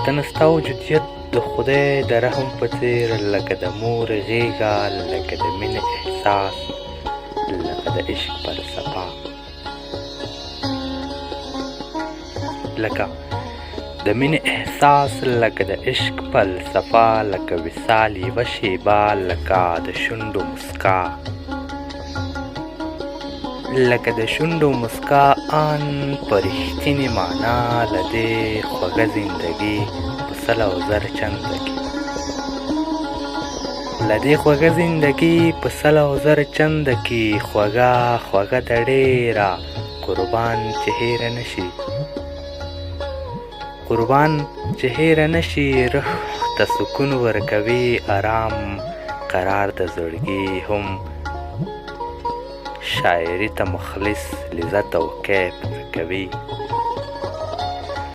وطن ستا وجودیت د خدای د رحم په څېر لکه د مور غېږه، لکه د مینې احساس، لکه د عشق فلسفه، لکه د مینې احساس، لکه د عشق فلسفه، لکه وصال یوه شېبه، لکه د شونډو مسکا، لکه د شونډو مسکا آن په رښتینې معنا له دې خوږه زندګي په سل او زر چنده کې، له دې خوږه زندګي په سل او زر چنده کې، خوږه خوږه ده ډېره قربان چې هېره نشي، قربان چې هېره نشي، روح ته سکون ورکوي، آرام قرار د زړګي هم شاعري ته مخلص لذت او کیف ورکوي.